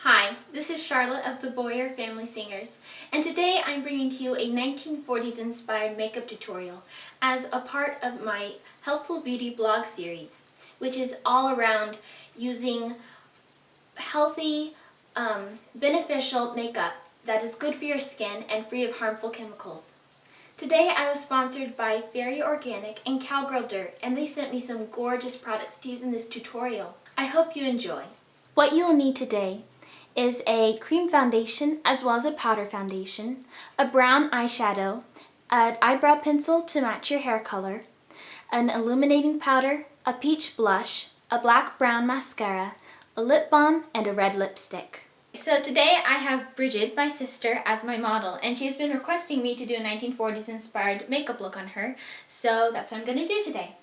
Hi, this is Charlotte of the Boyer Family Singers, and today I'm bringing to you a 1940s inspired makeup tutorial as a part of my Healthful Beauty blog series, which is all around using healthy, beneficial makeup that is good for your skin and free of harmful chemicals. Today I was sponsored by FAERIE Organic and COWGIRL DIRT, and they sent me some gorgeous products to use in this tutorial. I hope you enjoy. What you will need today is a cream foundation as well as a powder foundation, a brown eyeshadow, an eyebrow pencil to match your hair color, an illuminating powder, a peach blush, a black-brown mascara, a lip balm, and a red lipstick. So today I have Bridget, my sister, as my model, and she's been requesting me to do a 1940s inspired makeup look on her, so that's what I'm going to do today.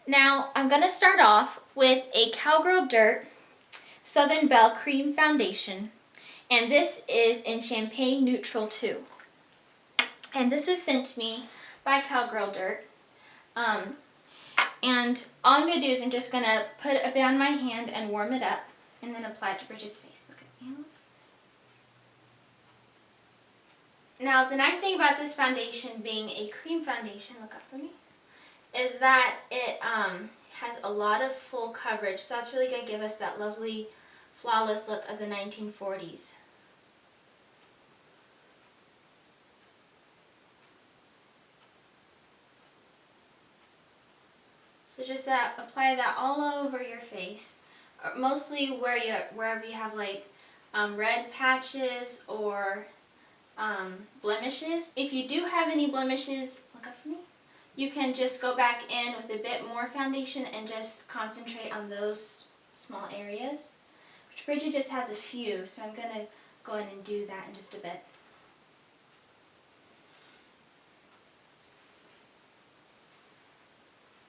Now I'm going to start off with a COWGIRL DIRT Southern Belle Cream Foundation, and this is in Champagne Neutral 2. And this was sent to me by COWGIRL DIRT. And all I'm going to do is I'm just going to put it on my hand and warm it up, and then apply it to Bridget's face. Look at me. Now, the nice thing about this foundation being a cream foundation, look up for me, is that it has a lot of full coverage, so that's really going to give us that lovely flawless look of the 1940s. So just apply that all over your face, mostly wherever you have like red patches or blemishes. If you do have any blemishes, look up for me, you can just go back in with a bit more foundation and just concentrate on those small areas. Which Bridget just has a few, so I'm going to go in and do that in just a bit.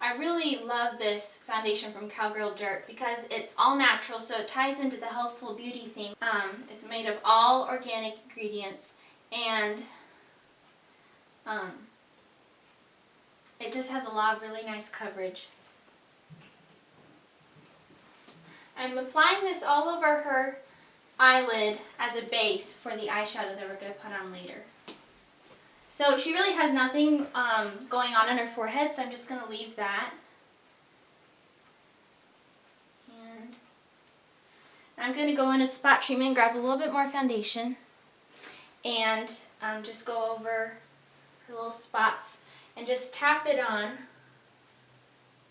I really love this foundation from COWGIRL DIRT because it's all natural, so it ties into the Healthful Beauty theme. It's made of all organic ingredients, and it just has a lot of really nice coverage. I'm applying this all over her eyelid as a base for the eyeshadow that we're going to put on later. So she really has nothing going on in her forehead, so I'm just going to leave that. And I'm going to go in a spot treatment, grab a little bit more foundation, and just go over her little spots and just tap it on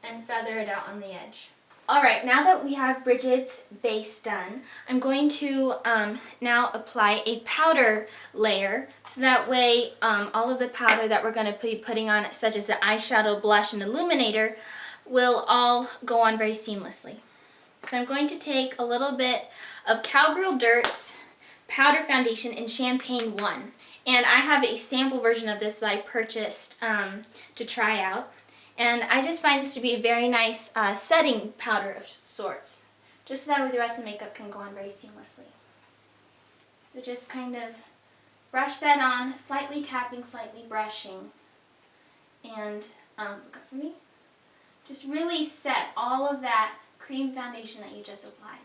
and feather it out on the edge. Alright, now that we have Bridget's base done, I'm going to now apply a powder layer, so that way all of the powder that we're going to be putting on, such as the eyeshadow, blush, and illuminator, will all go on very seamlessly. So I'm going to take a little bit of COWGIRL DIRT's powder foundation in Champagne 1. And I have a sample version of this that I purchased to try out. And I just find this to be a very nice setting powder of sorts, just so that way the rest of the makeup can go on very seamlessly. So just kind of brush that on, slightly tapping, slightly brushing, and look up for me. Just really set all of that cream foundation that you just applied,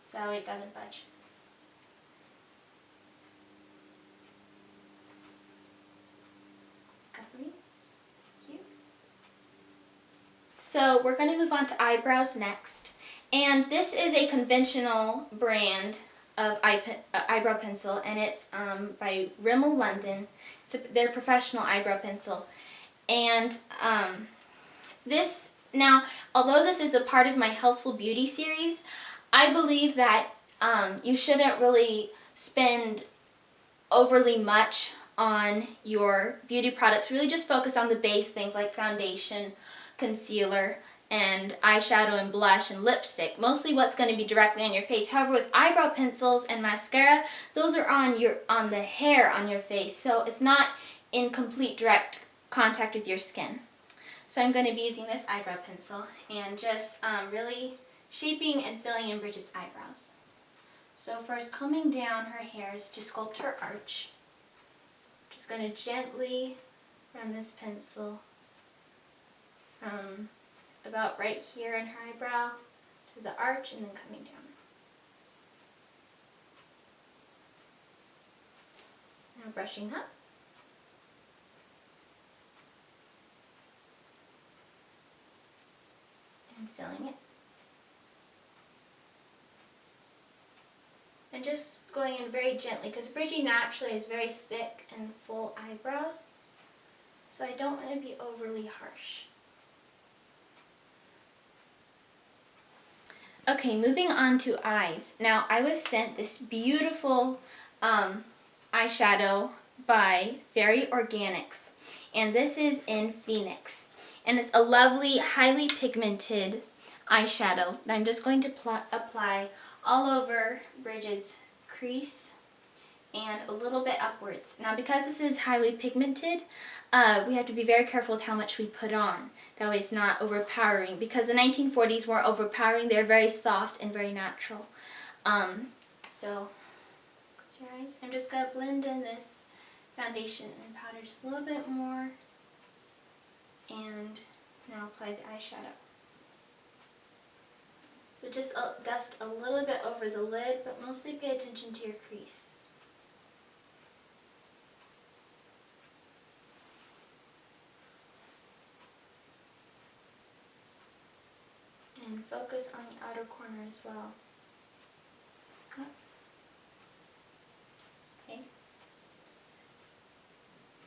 so that way it doesn't budge. Look up for me. So we're going to move on to eyebrows next, and this is a conventional brand of eyebrow pencil, and it's by RIMMEL London. It's their professional eyebrow pencil, and although this is a part of my Healthful Beauty series, I believe that you shouldn't really spend overly much on your beauty products. Really just focus on the base things like foundation, concealer, and eyeshadow and blush and lipstick. Mostly what's going to be directly on your face. However, with eyebrow pencils and mascara, those are on the hair on your face, so it's not in complete direct contact with your skin. So I'm going to be using this eyebrow pencil and just really shaping and filling in Bridget's eyebrows. So first, combing down her hairs to sculpt her arch. Just going to gently run this pencil from about right here in her eyebrow to the arch and then coming down. Now brushing up. And filling it. And just going in very gently, because Bridgie naturally has very thick and full eyebrows, so I don't want to be overly harsh. Okay, moving on to eyes. Now, I was sent this beautiful eyeshadow by FAERIE Organics, and this is in Pheonix. And it's a lovely, highly pigmented eyeshadow that I'm just going to apply all over Bridget's crease and a little bit upwards. Now, because this is highly pigmented, we have to be very careful with how much we put on. That way it's not overpowering, because the 1940s weren't overpowering. They're very soft and very natural. So, close your eyes. I'm just going to blend in this foundation and powder just a little bit more. And now apply the eyeshadow. So just dust a little bit over the lid, but mostly pay attention to your crease. And focus on the outer corner as well. Okay.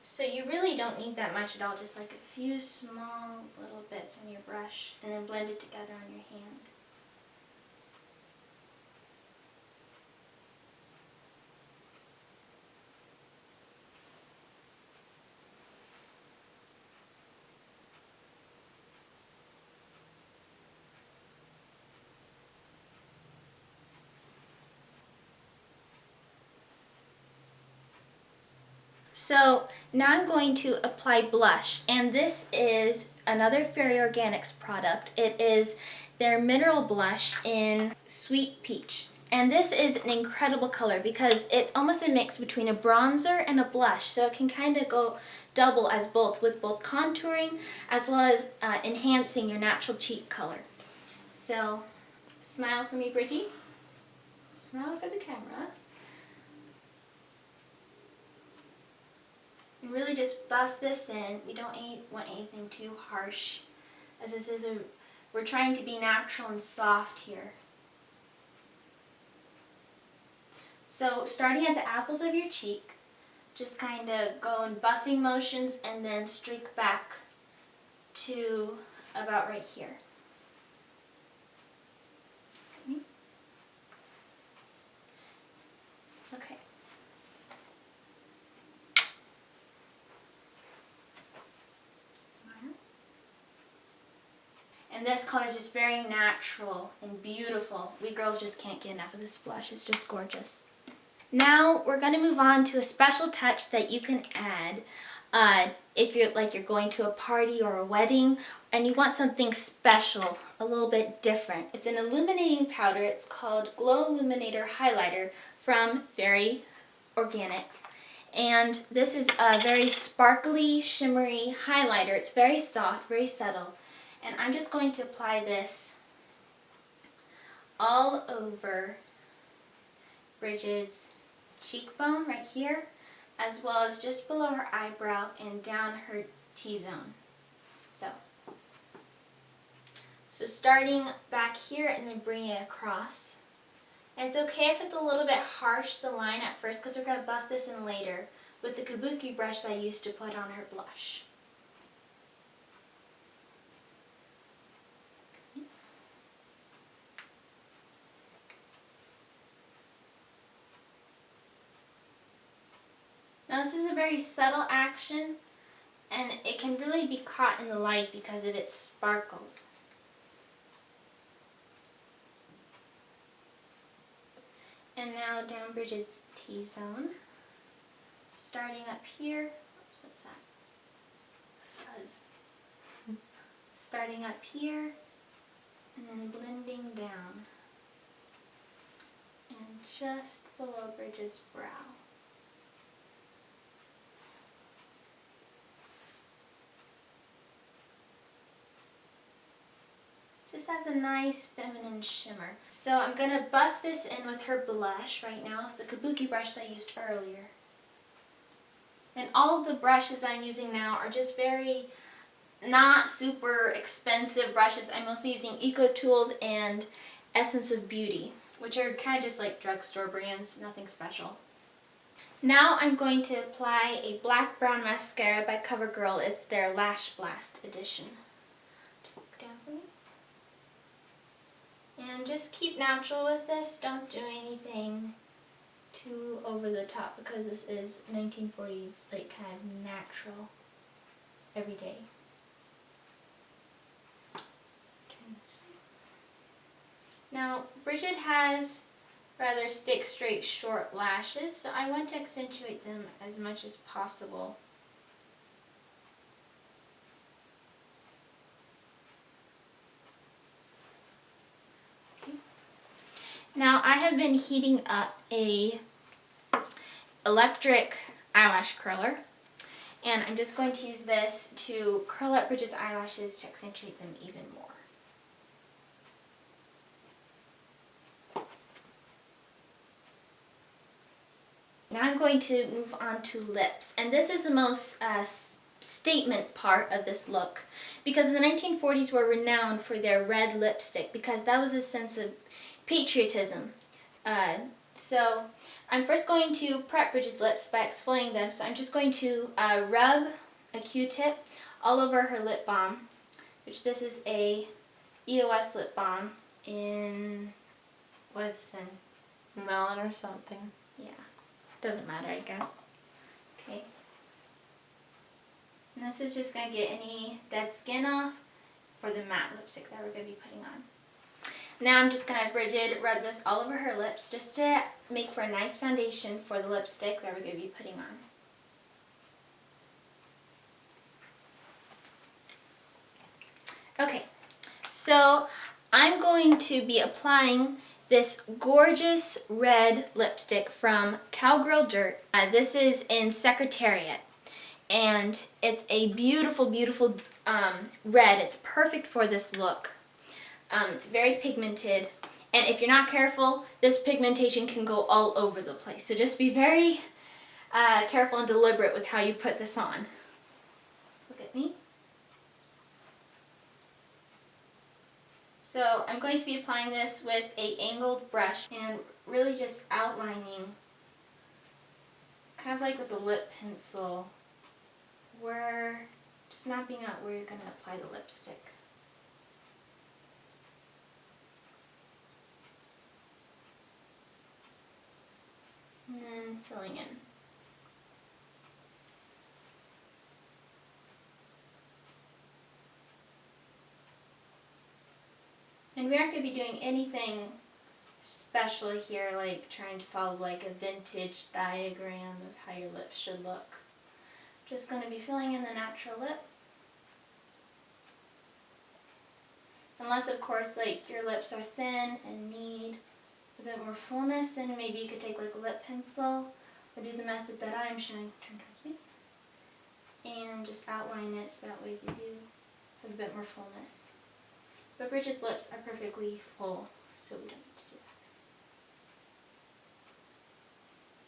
So you really don't need that much at all, just like a few small little bits on your brush, and then blend it together on your hand. So now I'm going to apply blush, and this is another FAERIE Organics product. It is their mineral blush in Sweet Peach. And this is an incredible color because it's almost a mix between a bronzer and a blush, so it can kind of go double as both, with both contouring as well as enhancing your natural cheek color. So smile for me, Bridgie. Smile for the camera. And really just buff this in. We don't want anything too harsh, as this is we're trying to be natural and soft here. So starting at the apples of your cheek, just kind of go in buffing motions and then streak back to about right here. Okay. Smile. And this color is just very natural and beautiful. We girls just can't get enough of this blush. It's just gorgeous. Now we're going to move on to a special touch that you can add if you're going to a party or a wedding and you want something special, a little bit different. It's an illuminating powder. It's called Glow Illuminator Highlighter from FAERIE Organics. And this is a very sparkly, shimmery highlighter. It's very soft, very subtle. And I'm just going to apply this all over Bridget's cheekbone right here, as well as just below her eyebrow and down her T-zone. So starting back here and then bringing it across. And it's okay if it's a little bit harsh, the line at first, because we're going to buff this in later with the kabuki brush that I used to put on her blush. Now this is a very subtle action, and it can really be caught in the light because of its sparkles. And now down Bridget's T-zone, starting up here. Oops, what's that? Fuzz. Starting up here, and then blending down, and just below Bridget's brow. Just has a nice feminine shimmer. So I'm going to buff this in with her blush right now, the kabuki brush that I used earlier. And all of the brushes I'm using now are just very not super expensive brushes. I'm mostly using Eco Tools and Essence of Beauty, which are kind of just like drugstore brands, nothing special. Now I'm going to apply a black brown mascara by COWGIRL. It's their Lash Blast edition. Just look down for me. And just keep natural with this. Don't do anything too over the top because this is 1940s, like kind of natural, everyday. Turn this way. Now, Bridget has rather stick straight short lashes, so I want to accentuate them as much as possible. Okay. Now I have been heating up a electric eyelash curler, and I'm just going to use this to curl up Bridget's eyelashes to accentuate them even more. Now I'm going to move on to lips, and this is the most statement part of this look, because the 1940s were renowned for their red lipstick because that was a sense of patriotism. So I'm first going to prep Bridget's lips by exfoliating them, so I'm just going to rub a Q-tip all over her lip balm, which this is a EOS lip balm in, what is this in? Melon or something. Yeah. Doesn't matter, I guess. Okay. And this is just going to get any dead skin off for the matte lipstick that we're going to be putting on. Now I'm just going to, Bridget, rub this all over her lips just to make for a nice foundation for the lipstick that we're going to be putting on. Okay, so I'm going to be applying this gorgeous red lipstick from COWGIRL DIRT. This is in Secretariat, and it's a beautiful, beautiful red. It's perfect for this look. It's very pigmented, and if you're not careful, this pigmentation can go all over the place. So just be very careful and deliberate with how you put this on. Look at me. So I'm going to be applying this with an angled brush and really just outlining, kind of like with a lip pencil, where, just mapping out where you're going to apply the lipstick. And then filling in. And we aren't going to be doing anything special here, like trying to follow like a vintage diagram of how your lips should look. Just going to be filling in the natural lip. Unless, of course, like your lips are thin and need a bit more fullness, then maybe you could take like a lip pencil or do the method that I'm showing, turn towards me, and just outline it so that way they do have a bit more fullness. But Bridget's lips are perfectly full, so we don't need to do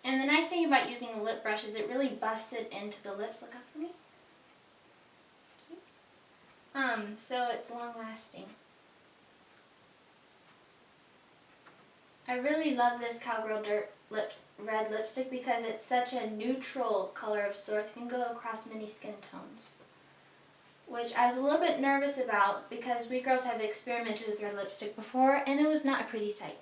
that. And the nice thing about using a lip brush is it really buffs it into the lips. Look up for me. So it's long lasting. I really love this COWGIRL DIRT red lipstick because it's such a neutral color of sorts. It can go across many skin tones, which I was a little bit nervous about because we girls have experimented with red lipstick before and it was not a pretty sight.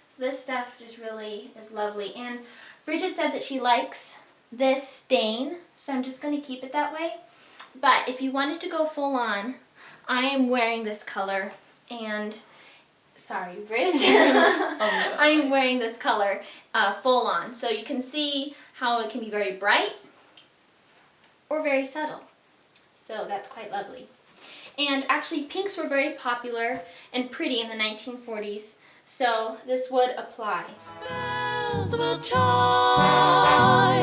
So this stuff just really is lovely. And Bridget said that she likes this stain, so I'm just going to keep it that way. But if you wanted to go full on, I am wearing this color and, sorry Bridget, I am wearing this color full on. So you can see how it can be very bright or very subtle. So that's quite lovely. And actually pinks were very popular and pretty in the 1940s, so this would apply. Bells will chime.